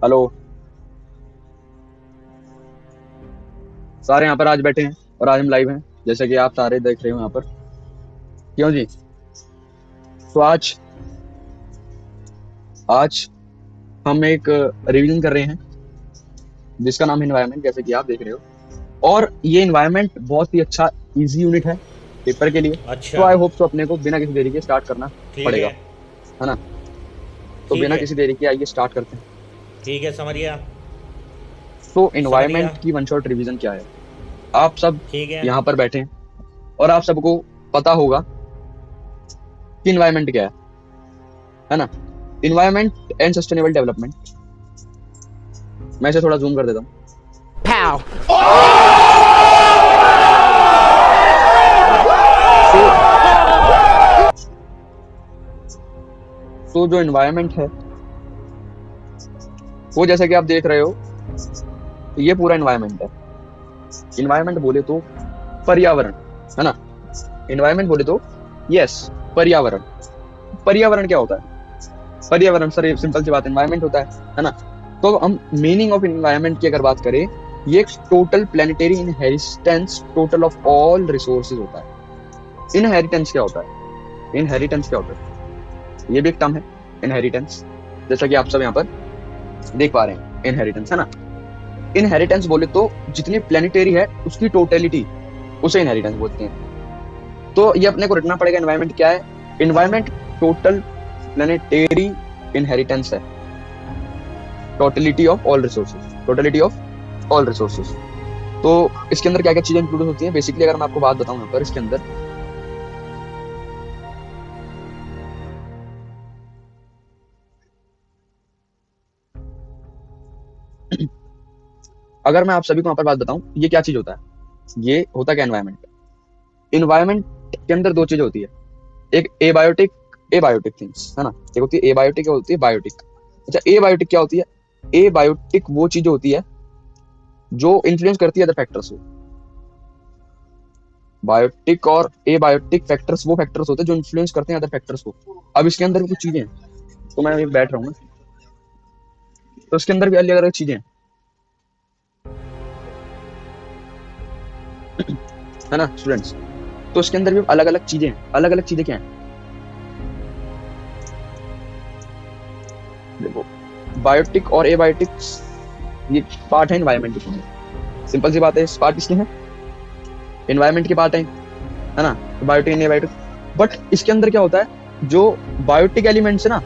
Hello. सारे यहाँ पर आज बैठे हैं और आज हम लाइव हैं, जैसे कि आप सारे देख रहे हो यहाँ पर। क्यों जी? तो आज आज हम एक रिवीजन कर रहे हैं जिसका नाम है एनवायरनमेंट, जैसे कि आप देख रहे हो। और ये एनवायरनमेंट बहुत ही अच्छा इजी यूनिट है पेपर के लिए। तो अच्छा। आई होप सो अपने को बिना किसी देरी के स्टार्ट करना ठीक पड़ेगा, है। है ना? तो ठीक बिना है। किसी देरी के आइए स्टार्ट करते हैं। ठीक है, समझ गया। तो समझ गया। एनवायरनमेंट की वन शॉट रिवीजन क्या है? आप सब ठीक है। यहाँ पर बैठे हैं और आप सबको पता होगा कि एनवायरनमेंट क्या है ना? Environment and sustainable development. मैं इसे थोड़ा जूम कर देता हूँ। Pow! तो जो इन्वायरमेंट है वो, जैसा कि आप देख रहे हो, ये पूरा इन्वायरमेंट है। इन्वायरमेंट बोले तो पर्यावरण, है ना? इन्वायरमेंट बोले तो यस, पर्यावरण। पर्यावरण क्या होता है? पर्यावरण सर, ये सिंपल सी बात, इन्वायरमेंट होता है ना? तो हम मीनिंग ऑफ इन्वायरमेंट की अगर बात करें, ये एक total planetary inheritance, total of all resources होता है। इनहेरिटेंस क्या होता है? इनहेरिटेंस क्या होता है? ये भी एक टर्म है, इनहेरिटेंस, जैसा कि आप सब यहाँ पर देख पा रहे हैं। इनहेरिटेंस, है ना? इनहेरिटेंस बोले तो जितनी प्लेनेटरी है उसकी टोटलिटी, उसे इनहेरिटेंस बोलते हैं। तो ये अपने को रखना पड़ेगा, एनवायरमेंट क्या है? एनवायरमेंट टोटल प्लेनेटरी इनहेरिटेंस है, totality of all resources, totality of all resources. तो इसके अंदर क्या क्या चीजें इंक्लूड होती हैं? बेसिकली अगर मैं आपको बात बताऊं यहाँ पर, इसके अंदर अगर मैं आप सभी को यहाँ पर बात बताऊं, ये क्या चीज होता है? ये होता क्या एनवायरमेंट? इन्वायरमेंट के अंदर दो चीजें होती है, एक एबायोटिक, एबायोटिक थिंग्स, है ना? एक होती है एबायोटिक, एक होती है बायोटिक। अच्छा, एबायोटिक क्या होती है? एबायोटिक वो चीज होती है जो इन्फ्लुएंस करती है अदर फैक्टर्स को। बायोटिक और एबायोटिक फैक्टर्स वो फैक्टर्स होते हैं जो इन्फ्लुएंस करते हैं अदर फैक्टर्स को। अब इसके अंदर भी कुछ चीजें हैं, तो मैं अभी बैठ रहा हूँ ना, तो इसके अंदर भी अलग अलग चीजें हैं, है ना स्टूडेंट्स? तो इसके अंदर भी अलग अलग चीजें हैं। अलग अलग चीजें क्या हैं? देखो, बायोटिक और एबायोटिक्स ये पार्ट है एनवायरमेंट के। सिंपल सी बात है, इस पार्ट किसके हैं? एनवायरमेंट के पार्ट है ना? Biotic and abiotic. बट इसके अंदर क्या होता है, जो बायोटिक एलिमेंट्स है ना,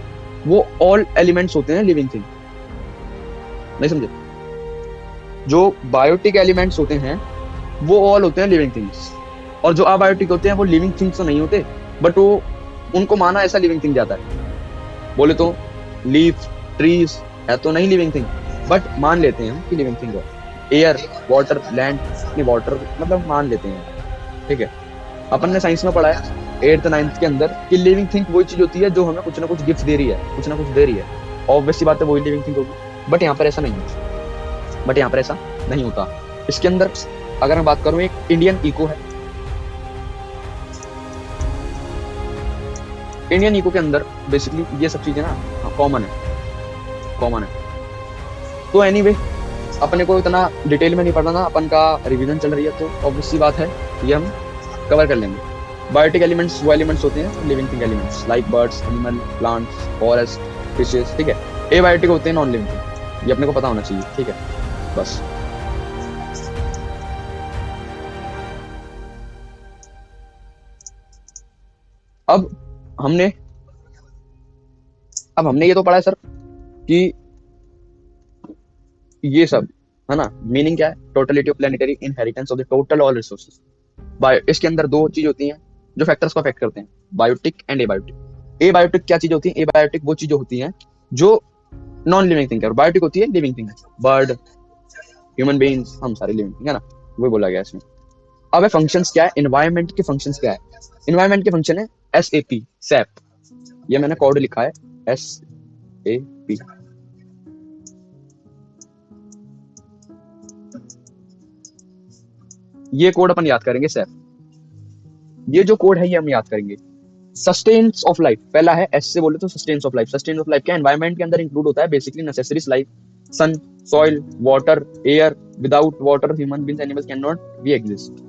वो ऑल एलिमेंट्स होते हैं लिविंग थिंग। नहीं समझे? जो बायोटिक एलिमेंट्स होते हैं वो ऑल होते हैं लिविंग थिंग्स, और जो अबायोटिक होते हैं वो लिविंग थिंग्स तो नहीं होते, बट वो उनको माना ऐसा लिविंग थिंग जाता है। बोले तो लीफ, ट्रीज है तो नहीं लिविंग थिंग, बट मान लेते हैं हम कि लिविंग थिंग है। एयर, वाटर, लैंड, नहीं वाटर मतलब मान लेते हैं, ठीक है? अपन ने साइंस में पढ़ा है 8th 9th के अंदर कि लिविंग थिंग वही चीज होती है जो हमें कुछ ना कुछ गिफ्ट दे रही है, कुछ ना कुछ दे रही है। ऑब्वियस सी बात है, वही लिविंग थिंग होगी। बट यहाँ पर ऐसा नहीं है, बट यहाँ पर ऐसा नहीं होता। इसके अंदर अगर मैं बात करूं, एक इंडियन इको है। इंडियन इको के अंदर बेसिकली ये सब चीजें ना कॉमन है, कॉमन है। तो एनीवे, अपने को इतना डिटेल में नहीं पढ़ना ना, अपन का रिवीजन चल रही है, तो ऑब्वियस सी बात है ये हम कवर कर लेंगे। बायोटिक एलिमेंट्स वो एलिमेंट्स होते हैं living thing elements, like birds, animal, plants, forest, fishes, ठीक है? एबायोटिक होते हैं नॉन लिविंग थिंग, ये अपने को पता होना चाहिए, ठीक है? बस। अब हमने अब हमने ये तो पढ़ा है सर कि ये सब, है ना? मीनिंग क्या है? Totality of planetary inheritance of the total all resources. Bio, इसके अंदर दो चीज होती हैं जो फैक्टर्स को अफेक्ट करते हैं, बायोटिक एंड एबायोटिक। एबायोटिक क्या चीज होती है? एबायोटिक वो चीज होती हैं जो नॉन लिविंग थिंग है, और बायोटिक होती है living thing, bird, human beings, हम सारे लिविंग थिंग, है ना? वही बोला गया इसमें। अब फंक्शंस क्या है? एनवायरनमेंट के फंक्शंस क्या है? एनवायरनमेंट के फंक्शन है SAP, सैप। ये मैंने कोड लिखा है, SAP। ये कोड अपन याद करेंगे सैप। ये जो कोड है ये हम याद करेंगे। सस्टेन्स ऑफ लाइफ पहला है, एस से बोले तो sustenance of life. Sustenance of life क्या? एनवायरनमेंट के अंदर इंक्लूड होता है basically necessaries life, sun, soil, water, air, without water human beings animals can not be exist.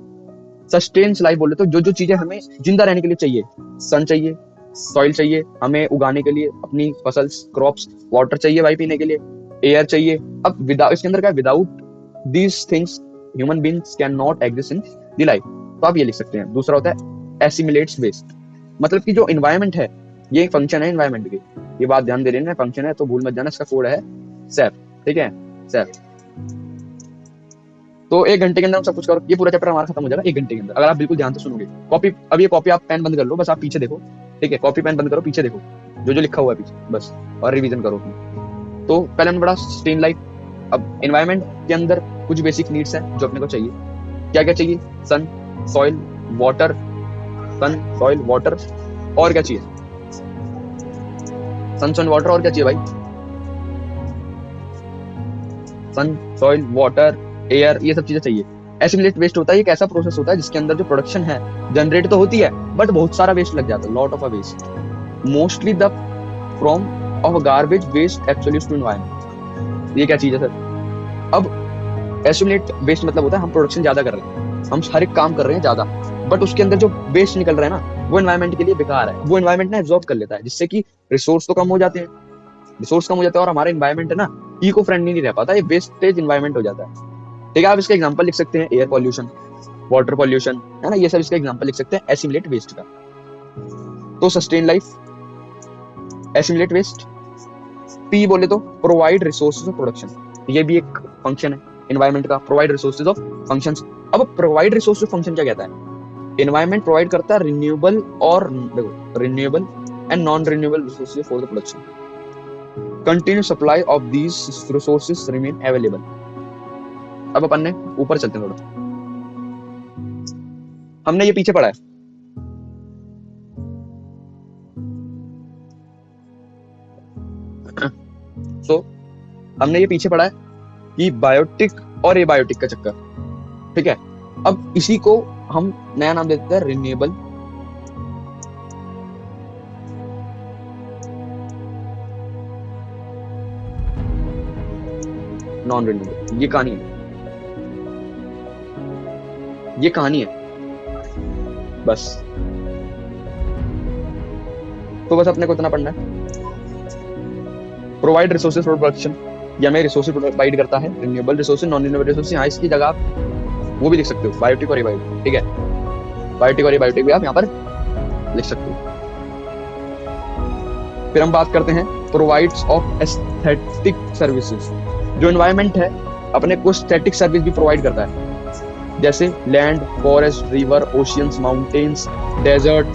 Sustenance life बोले तो जो जो चीजें हमें जिंदा रहने के लिए चाहिए, सन चाहिए, सॉइल चाहिए हमें उगाने के लिए अपनी फसल क्रॉप्स, वाटर चाहिए भाई पीने के लिए, एयर चाहिए। अब विदाउट, इसके अंदर क्या, without these things human beings can not exist in the life. तो आप ये लिख सकते हैं। दूसरा होता है एसिमिलेट्स वेस्ट, मतलब कि जो इन्वायरमेंट है, ये एक फंक्शन है इन्वायरमेंट की, ये बात ध्यान दे रहे हैं, फंक्शन है तो भूल मत जाना, इसका कोड है सैप, ठीक है, सैप। तो 1 घंटे के अंदर हम सब कुछ करो, ये पूरा चैप्टर हमारा खत्म हो जाएगा 1 घंटे के अंदर, अगर आप बिल्कुल ध्यान से सुनोगे। कॉपी, अब ये कॉपी आप पेन बंद कर लो, बस आप पीछे देखो, ठीक है, कॉपी पेन बंद करो, पीछे देखो जो जो लिखा हुआ है पीछे बस, और रिवीजन करो। तो पहले हमने पढ़ा सस्टेन लाइफ। अब एनवायरमेंट के अंदर कुछ बेसिक नीड्स हैं जो अपने को चाहिए। क्या क्या चाहिए? सन, सॉइल, वाटर, सन, सॉइल, वाटर, और क्या चाहिए? सन, सॉइल, वाटर, और क्या चाहिए भाई? सन, सॉइल, वाटर, एयर, ये सब चीजें चाहिए। एसिमिलेट वेस्ट होता है, एक ऐसा प्रोसेस होता है जिसके अंदर जो प्रोडक्शन है जनरेट तो होती है बट बहुत सारा वेस्ट लग जाता है, lot of a waste, mostly the from of garbage waste actually to environment. ये क्या चीज है सर? अब एसिमिलेट वेस्ट मतलब होता है हम प्रोडक्शन ज्यादा कर रहे हैं, हम हर एक काम कर रहे हैं ज्यादा, बट उसके अंदर जो वेस्ट निकल रहा है ना वो एनवायरमेंट के लिए बेकार है, वो एनवायरमेंट ना एब्जॉर्ब कर लेता है, जिससे कि रिसोर्स तो कम हो जाते हैं, रिसोर्स कम हो जाता है और हमारा एनवायरमेंट है ना इको फ्रेंडली नहीं रह पाता, ये वेस्टेज एनवायरमेंट हो जाता है। ठीक है, आप इसका एग्जांपल लिख सकते हैं एयर पॉल्यूशन, वाटर पॉल्यूशन, है ना, ये सब इसका एग्जांपल लिख सकते हैं एसिमिलेट वेस्ट का। तो sustain life, assimilate waste. P बोले तो प्रोवाइड रिसोर्सेज ऑफ प्रोडक्शन, ये भी एक फंक्शन है एनवायरमेंट का, प्रोवाइड रिसोर्सेज ऑफ फंक्शंस। अब प्रोवाइड रिसोर्स ऑफ फंक्शन क्या कहता है? एनवायरमेंट प्रोवाइड करता है रिन्यूएबल और देखो renewable and non renewable resources for the production, continue supply of these resources remain available. अब अपन ने ऊपर चलते हैं थोड़ा, हमने ये पीछे पढ़ा है, सो हमने ये पीछे पढ़ा है कि बायोटिक और एबायोटिक का चक्कर, ठीक है। अब इसी को हम नया नाम देते हैं रिन्यूएबल नॉन रिन्यूएबल। ये कहानी है, ये कहानी है बस। तो बस अपने को इतना पढ़ना है, प्रोवाइड रिसोर्सेज फॉर प्रोडक्शन, या मैं रिसोर्सेज प्रोवाइड करता है, renewable resources, non renewable resources, यहाँ इसकी जगह आप वो भी लिख सकते हो बायोटिक और एबायोटिक, ठीक है, बायोटिक और एबायोटिक भी आप यहाँ पर लिख सकते हो। फिर हम बात करते हैं प्रोवाइड्स ऑफ एस्थेटिक सर्विसेज। जो एनवायरनमेंट है अपने को एस्थेटिक सर्विस भी प्रोवाइड करता है, जैसे land, forest, river, oceans, mountains, desert,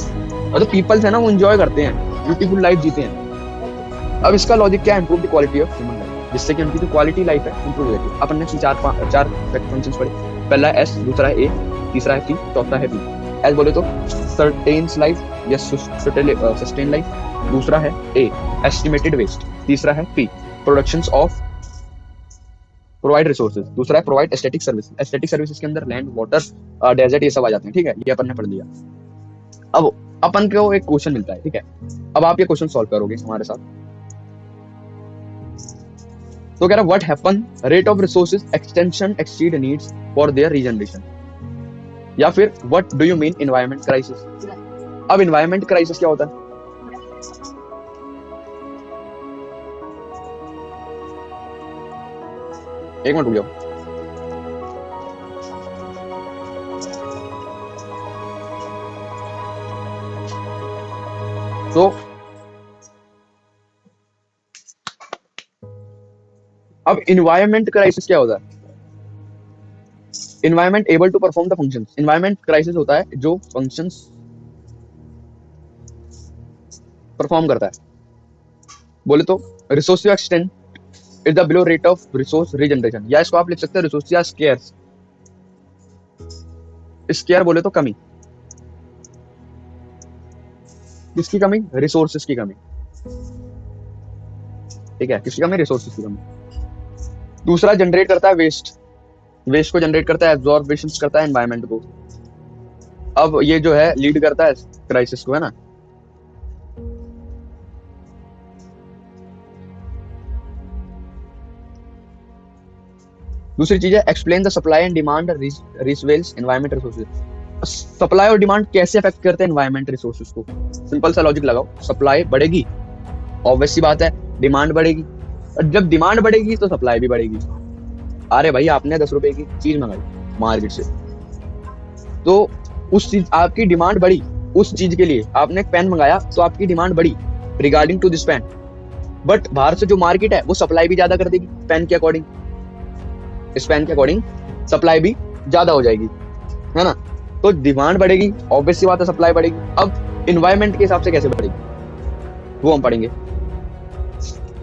और जो पीपल्स है ना वो एंजॉय करते हैं, ब्यूटीफुल लाइफ जीते हैं। अब इसका लॉजिक क्या है? Improve the quality of human life, जिससे कि उनकी जो क्वालिटी लाइफ है इंप्रूव हो जाती है। अपन ने चार फंक्शंस पढ़े, पहला है एस, दूसरा है ए, तीसरा है टी, चौथा है बी। एस बोले तो सर्टेन्स लाइफ या सस्टेन लाइफ, दूसरा है ए एस्टिमेटेड वेस्ट, तीसरा है P productions of provide resources, दूसरा है provide aesthetic service. Aesthetic services के अंदर लैंड, वाटर, डेजर्ट, ये सब आ जाते हैं, ठीक है, ये अपन ने पढ़ लिया। अब अपन को एक क्वेश्चन मिलता है, ठीक है, अब आप ये क्वेश्चन सॉल्व करोगे हमारे साथ। तो कह रहा what happen rate of resources extension exceed needs for their regeneration, या फिर what do you mean environment crisis. अब एनवायरमेंट क्राइसिस क्या होता है? एक मिनट रुक जाओ। तो अब एनवायरमेंट क्राइसिस क्या होता है? Environment able to perform the functions. Environment crisis होता है जो फंक्शंस परफॉर्म करता है। बोले तो resource extent is the below rate of resource regeneration, या इसको आप लिख सकते हैं रिसोर्स या स्केर्स। स्केयर बोले तो कमी, किसकी कमी? रिसोर्सेज की कमी, ठीक है, किसकी कमी? रिसोर्सेज की कमी। दूसरा जनरेट करता है वेस्ट, वेस्ट को जनरेट करता है, एब्जॉर्बेशन करता है एनवायरमेंट को। अब ये जो है लीड करता है क्राइसिस को, है ना। दूसरी चीज है explain the supply and demand resolves environment resources. Supply और डिमांड कैसे अफेक्ट करते हैं एनवायरमेंट रिसोर्सेज को। सिंपल सा लॉजिक लगाओ, सप्लाई बढ़ेगी, ऑब्वियस सी बात है डिमांड बढ़ेगी, और जब डिमांड बढ़ेगी तो सप्लाई भी बढ़ेगी। अरे भाई आपने 10 रुपए की चीज मंगाई मार्केट से, तो उस चीज आपकी डिमांड बढ़ी, उस चीज के लिए आपने एक पेन मंगाया तो आपकी डिमांड बढ़ी regarding to this pen, but बाहर से जो मार्केट है वो सप्लाई भी ज्यादा कर देगी पेन के अकॉर्डिंग, इस पेन के अकॉर्डिंग सप्लाई भी ज्यादा हो जाएगी, है ना। तो डिमांड बढ़ेगी, ऑब्वियस सी बात है सप्लाई बढ़ेगी। अब इन्वायरमेंट के हिसाब से कैसे बढ़ेगी वो हम पढ़ेंगे।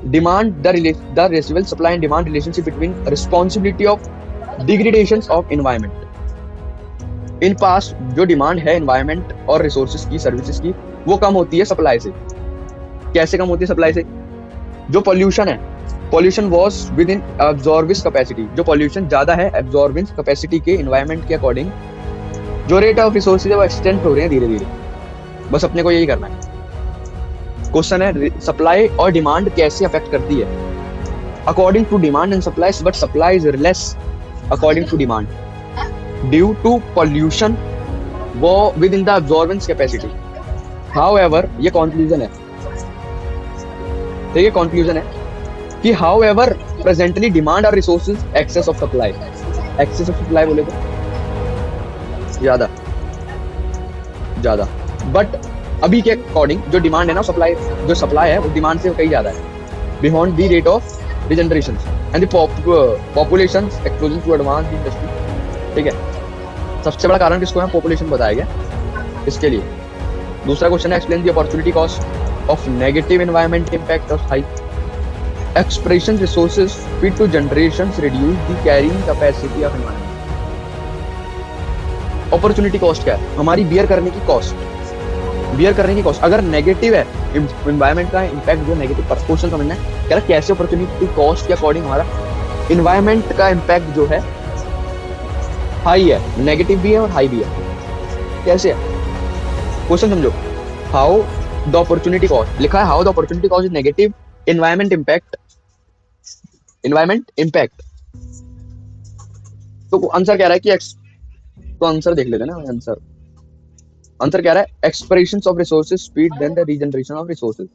Demand the receival supply and demand relationship between responsibility of degradation of environment. इन पास जो डिमांड है इन्वायरमेंट और रिसोर्सेज की, सर्विसेज की, वो कम होती है सप्लाई से। कैसे कम होती है सप्लाई से? जो पॉल्यूशन है, pollution was with in absorbing capacity, जो पॉल्यूशन ज्यादा है एब्जॉर्बिंग कैपेसिटी के इन्वायरमेंट के अकॉर्डिंग, जो रेट ऑफ रिसोर्सेज है वो एक्सटेंड हो रहे हैं धीरे धीरे। बस अपने को यही करना है। क्वेश्चन है सप्लाई और डिमांड कैसे अफेक्ट करती है। According to demand and supply, but supply is less according to demand due to pollution वो with in the absorbance capacity. However, ये कंक्लूजन है, ठीक है, कंक्लूजन है कि हाउएवर प्रेजेंटली डिमांड और resources excess of supply, excess of supply बोले तो ज्यादा, बट अभी के अकॉर्डिंग जो डिमांड है ना, सप्लाई, जो सप्लाई है वो डिमांड से कहीं ज्यादा है, beyond the rate of regeneration and the population explosion to advance industry. ठीक है, सबसे बड़ा कारण किसको है? पॉपुलेशन बताया गया इसके लिए। दूसरा क्वेश्चन है explain the opportunity cost of negative environment impact of high expression resources feed to generations reduce the carrying capacity of environment. Opportunity cost क्या है? हमारी बियर करने की कॉस्ट, बियर करने की कॉस्ट अगर नेगेटिव है, एनवायरमेंट का इंपैक्ट जो नेगेटिव, क्वेश्चन समझना है कह रहा कैसे अपॉर्चुनिटी कॉस्ट के अकॉर्डिंग हमारा एनवायरमेंट का इंपैक्ट जो है हाई है, नेगेटिव भी है और हाई भी है। कैसे है क्वेश्चन समझो। हाउ द अपॉर्चुनिटी कॉस्ट, लिखा है how the opportunity cost is negative environment impact, environment impact. तो आंसर कह रहा है कि तो आंसर देख लेते हैं ना। आंसर कह रहा है expression of resources speed then the regeneration of resources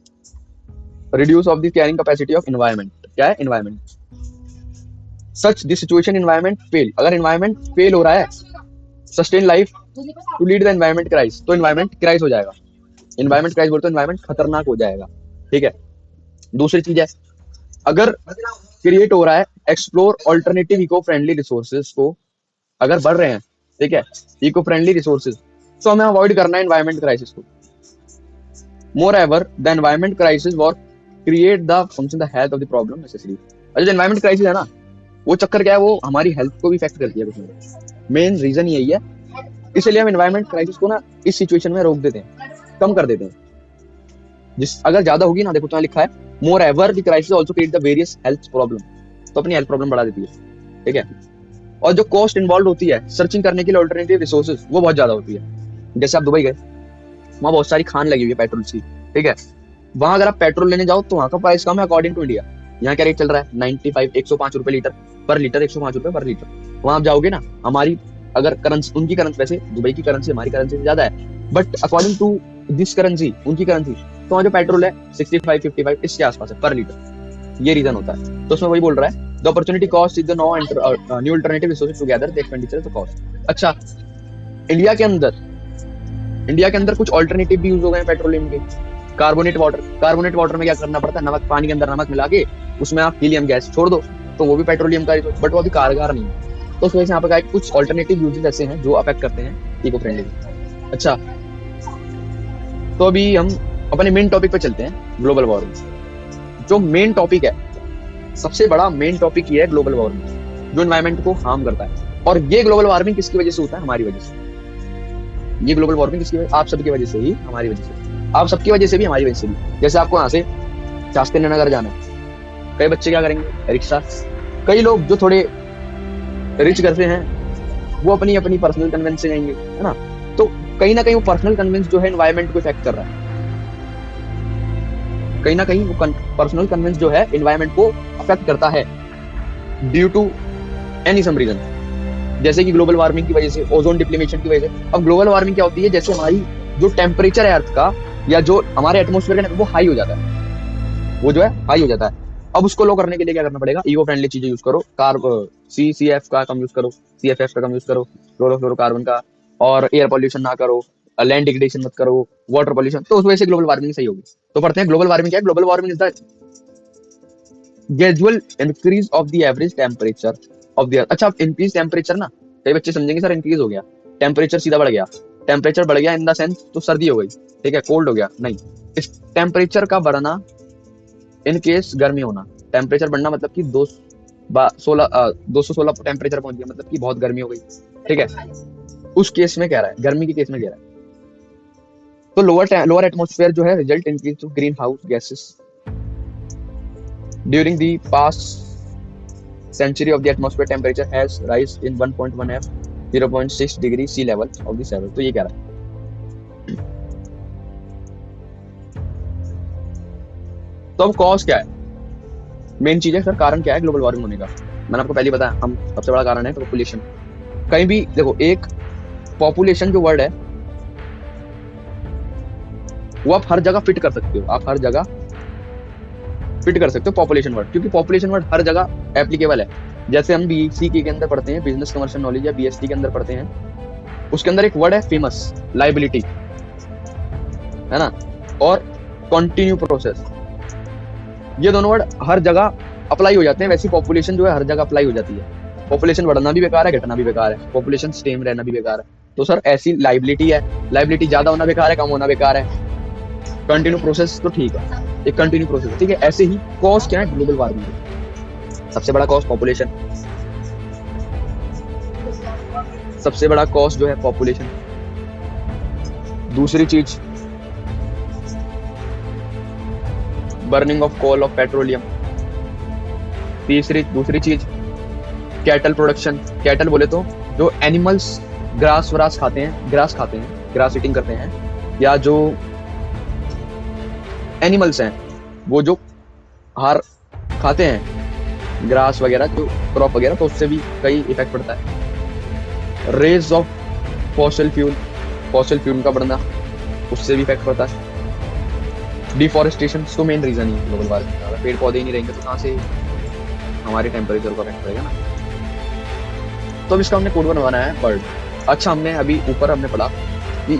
reduce of the carrying capacity of environment. क्या है? Environment. Such the situation environment fail, अगर एनवायरमेंट फेल हो रहा है sustain life to lead the environment crisis, तो environment crisis हो जाएगा। Environment Christ बोलते हैं एनवायरमेंट खतरनाक हो जाएगा। ठीक है, दूसरी चीज है अगर क्रिएट हो रहा है explore alternative eco friendly resources को, अगर बढ़ रहे हैं, ठीक है, इको फ्रेंडली रिसोर्सेज, तो हमें अवॉइड करना है एनवायरमेंट क्राइसिस को। Moreover the environment crisis war create the function the health of the problem necessary. और जो एनवायरमेंट क्राइसिस है ना, वो चक्कर क्या है, वो हमारी हेल्थ को भी इफेक्ट करती है। कुछ मेन रीजन यही है, इसलिए हम एनवायरमेंट क्राइसिस को ना इस सिचुएशन में रोक देते हैं, कम कर देते हैं। जिस अगर ज्यादा होगी ना, देखो तो लिखा है moreover the crisis also create the various health problem, तो अपनी हेल्थ प्रॉब्लम बढ़ा देती है। ठीक है, और जो कॉस्ट इन्वॉल्व होती है सर्चिंग करने के लिए ऑल्टरनेटिव रिसोर्सेज, वो बहुत ज्यादा होती है। जैसे आप दुबई गए, वहाँ बहुत सारी खान लगी हुई है पेट्रोल की, ठीक है, वहां अगर आप पेट्रोल लेने जाओ तो वहाँ का प्राइस कम है अकॉर्डिंग टू इंडिया। यहाँ क्या रेट चल रहा है? 95, 105 रुपए लीटर, पर लीटर 105 रुपए पर लीटर। वहां आप जाओगे ना, हमारी अगर करेंसी, उनकी करेंसी, वैसे दुबई की करेंसी हमारी करेंसी से ज्यादा है, but according to this currency, उनकी करेंसी, तो वहाँ जो पेट्रोल है 65, 55 इसके आसपास है पर लीटर। ये रीजन होता है। तो उसमें वही बोल रहा है the opportunity cost is the new alternative resources together the expenditure the cost. अच्छा, इंडिया के अंदर कुछ ऑल्टरनेटिव भी यूज हो गए हैं पेट्रोलियम के। कार्बोनेट वाटर में क्या करना पड़ता है? नमक, पानी के अंदर नमक मिला के उसमें आप हीलियम गैस छोड़ दो, तो वो भी पेट्रोलियम का रिसोर्स, बट वो अभी कारगर नहीं है। तो उस वजह से यहाँ पे कुछ ऑल्टरनेटिव यूजेस ऐसे हैं जो अफेक्ट करते हैं इको फ्रेंडली। अच्छा, तो अभी हम अपने मेन टॉपिक पे चलते हैं, ग्लोबल वार्मिंग। जो मेन टॉपिक है, सबसे बड़ा मेन टॉपिक ये है ग्लोबल वार्मिंग, जो एनवायरमेंट को हार्म करता है। और ये ग्लोबल वार्मिंग किसकी वजह से होता है? हमारी वजह से। ये ग्लोबल वार्मिंग किसकी वजह? आप सबकी वजह से ही, हमारी वजह से, आप सबकी वजह से भी, हमारी वजह से भी। जैसे आपको यहाँ से शास्त्री नगर जाना है, कई बच्चे क्या करेंगे? रिक्शा। कई लोग जो थोड़े रिच घर से हैं, वो अपनी अपनी पर्सनल कन्वेंस से जाएंगे, है ना। तो कहीं ना कहीं वो पर्सनल कन्वेंस जो है एनवायरमेंट को इफेक्ट कर रहा है। कहीं ना कहीं वो पर्सनल कन्वेंस जो है एनवायरमेंट को अफेक्ट करता है due to any some reason, जैसे कि ग्लोबल वार्मिंग की वजह से, ओजोन डिप्लीमेशन की वजह से। अब ग्लोबल वार्मिंग क्या होती है, जैसे हमारी जो टेम्परेचर है अर्थ का या जो हमारे एटमोस्फेयर का, वो हाई हो जाता है, वो जो है हाई हो जाता है। अब उसको लो करने के लिए क्या करना पड़ेगा, इको फ्रेंडली चीजें यूज करो, CCF का कम यूज करो, CFF का कम यूज करो, क्लोरोफ्लोरोकार्बन का, और एयर पॉल्यूशन ना करो, लैंड डिग्रेडेशन मत करो, वाटर पॉल्यूशन, तो उस वजह से ग्लोबल वार्मिंग सही होगी। तो पढ़ते हैं ग्लोबल वार्मिंग क्या है। Global warming is the gradual increase of the average temperature of the earth. अच्छा, इंक्रीज टेम्परेचर ना, कई बच्चे समझेंगे सर इंक्रीज हो गया, टेम्परेचर सीधा बढ़ गया, टेम्परेचर बढ़ गया इन द सेंस तो सर्दी हो गई, ठीक है, कोल्ड हो गया, नहीं। इस टेम्परेचर का बढ़ना इन केस गर्मी होना, टेम्परेचर बढ़ना मतलब कि 216 टेम्परेचर पहुंच गया, मतलब कि बहुत गर्मी हो गई, ठीक है, उस केस में कह रहा है, गर्मी के केस में कह रहा है। तो लोअर एटमोस्फेयर जो है result increase to greenhouse gases during the past century of the atmosphere temperature has rise in 1.1 f 0.6 degree sea level of the sea। तो ये कह रहा है। तो अब कॉज क्या है, मेन चीज है सर, कारण क्या है ग्लोबल वार्मिंग होने का। मैंने आपको पहले बताया, हम सबसे बड़ा कारण है पॉपुलेशन। कहीं भी देखो, एक पॉपुलेशन जो वर्ड है वो आप हर जगह फिट कर सकते हो, आप हर जगह फिट कर सकते हो पॉपुलेशन वर्ड, क्योंकि पॉपुलेशन वर्ड हर जगह एप्लीकेबल है। जैसे हम BC के अंदर पढ़ते हैं, बिजनेस कमर्शियल नॉलेज, या BST के अंदर पढ़ते हैं, उसके अंदर एक वर्ड है फेमस, लाइबिलिटी, है ना, और कंटिन्यू प्रोसेस, ये दोनों वर्ड हर जगह अप्लाई हो जाते हैं। वैसी पॉपुलेशन जो है हर जगह अप्लाई हो जाती है। पॉपुलेशन बढ़ना भी बेकार है, घटना भी बेकार है, पॉपुलेशन सेम रहना भी बेकार है। तो सर ऐसी लाइबिलिटी है, लाइबिलिटी ज्यादा होना बेकार है, कम होना बेकार है, कंटिन्यू प्रोसेस तो ठीक है, एक कंटिन्यू प्रोसेस, ठीक है। ऐसे ही कॉज क्या है ग्लोबल वार्मिंग, सबसे बड़ा कॉज पॉपुलेशन, सबसे बड़ा कॉज जो है पॉपुलेशन। दूसरी चीज burning of coal of petroleum. दूसरी चीज कैटल प्रोडक्शन। कैटल बोले तो जो एनिमल्स ग्रास व्रास खाते हैं, ग्रास ईटिंग करते हैं, या जो एनिमल्स हैं वो जो हार खाते हैं ग्रास वगैरह, जो क्रॉप वगैरह, तो उससे भी कई इफेक्ट पड़ता है। रेज ऑफ फॉसिल फ्यूल का बढ़ना, उससे भी इफेक्ट पड़ता है। डिफॉरेस्टेशन तो मेन रीजन ही ग्लोबल वार्मिंग का, पेड़ पौधे ही नहीं रहेंगे तो कहाँ से हमारे टेम्परेचर को अफेक्ट करेगा ना। तो अब इसका हमने कोड बनाया है बर्ड। अच्छा, हमने अभी ऊपर हमने पढ़ा कि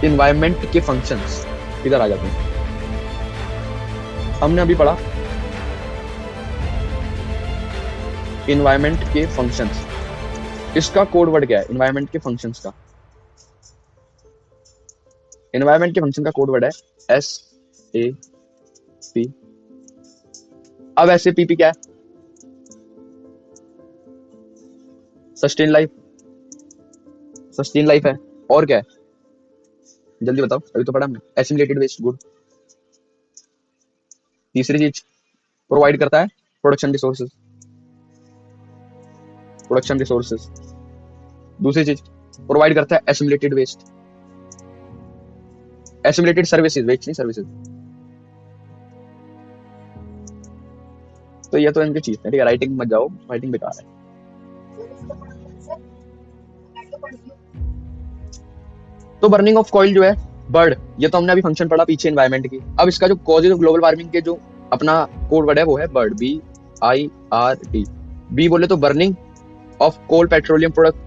इन्वायरमेंट के फंक्शंस, इधर आ जाते हैं, हमने अभी पढ़ा इन्वायरमेंट के फंक्शंस। इसका कोड वर्ड क्या है इन्वायरमेंट के फंक्शंस का? इन्वायरमेंट के फंक्शन का कोड वर्ड है SAP। अब SAPP क्या है? सस्टेन लाइफ है। और क्या है जल्दी बताओ, अभी तो पढ़ा हमने। Assimilated waste good. तीसरी चीज प्रोवाइड करता है प्रोडक्शन रिसोर्सेज। दूसरी चीज प्रोवाइड करता है assimilated waste, assimilated services, waste नहीं सर्विसेज। तो ये तो इनकी चीज है, ठीक है। राइटिंग मत जाओ, राइटिंग बेकार है। तो बर्निंग ऑफ कॉइल जो है बर्ड, ये तो हमने अभी फंक्शन पढ़ा पीछे एनवायरनमेंट की। अब इसका जो कॉजेज ऑफ ग्लोबल वार्मिंग के जो अपना कोड वर्ड है वो है बर्ड, BIRD। बी बोले तो burning of coal petroleum product,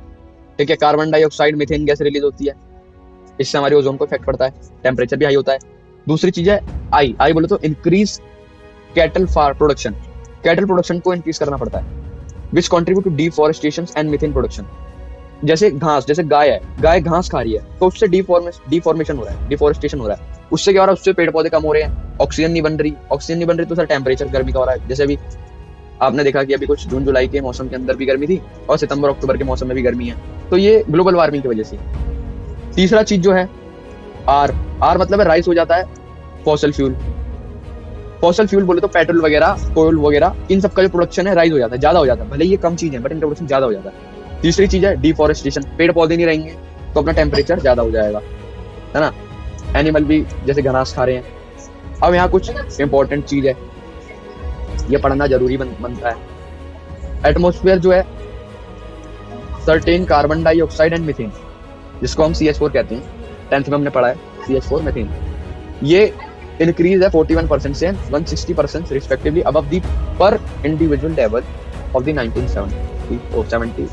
ठीक है। Carbon dioxide methane gas release होती है, इससे हमारे ओजोन को इफेक्ट पड़ता है, टेम्परेचर भी हाई होता है। दूसरी चीज है आई बोले तो increase cattle far production, cattle production को इंक्रीज करना पड़ता है, which contribute to deforestation and methane production. जैसे घास, जैसे गाय है, गाय घास खा रही है तो उससे डिफॉर्मेशन हो रहा है, डिफॉरेस्टेशन हो रहा है। उससे क्या हो रहा है, उससे पेड़ पौधे कम हो रहे हैं, ऑक्सीजन नहीं बन रही तो सर टेम्परेचर गर्मी का हो रहा है। जैसे अभी आपने देखा कि अभी कुछ जून जुलाई के मौसम के अंदर भी गर्मी थी और सितंबर अक्टूबर के मौसम में भी गर्मी है, तो ये ग्लोबल वार्मिंग की वजह से। तीसरा चीज जो है आर मतलब है राइस हो जाता है फॉसिल फ्यूल बोले तो पेट्रोल वगैरह, कोयल वगैरह, इन सब का जो प्रोडक्शन है राइज हो जाता है, ज्यादा हो जाता है। भले ये कम चीज है बट इनका प्रोडक्शन ज्यादा हो जाता है। तीसरी चीज है डिफॉरेस्टेशन, पेड़ पौधे नहीं रहेंगे तो अपना टेम्परेचर ज्यादा हो जाएगा, है ना। एनिमल भी जैसे घास खा रहे हैं। अब यहाँ कुछ इंपॉर्टेंट चीज है, ये पढ़ना जरूरी बनता है। एटमॉस्फेयर जो है certain carbon dioxide and methane, जिसको हम CH4 कहते हैं, 10th में हमने पढ़ा है CH4 मीथेन, ये इंक्रीज है 41% से 160% रिस्पेक्टिवली अबव दी पर इंडिविजुअल लेवल ऑफ द 1970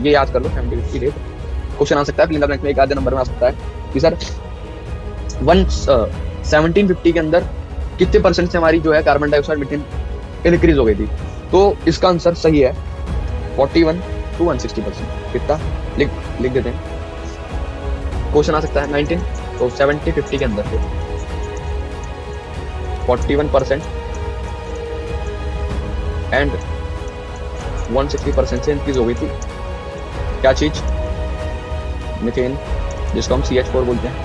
ये याद कर लो 70 रेट। क्वेश्चन आ सकता है फिल इन द ब्लैंक में, एक आधे नंबर में आ सकता है कि सर 1750 के अंदर कितने परसेंट से हमारी जो है कार्बन डाइऑक्साइड मीथेन इंक्रीज हो गई थी, तो इसका आंसर सही है 41 to 160%। कितना लिख देते हैं, क्वेश्चन आ सकता है 19 तो 70-50 के अंदर से 41% एंड 160% से इंक्रीज हो गई थी क्या चीज, मीथेन, जिसको हम CH4 बोलते हैं,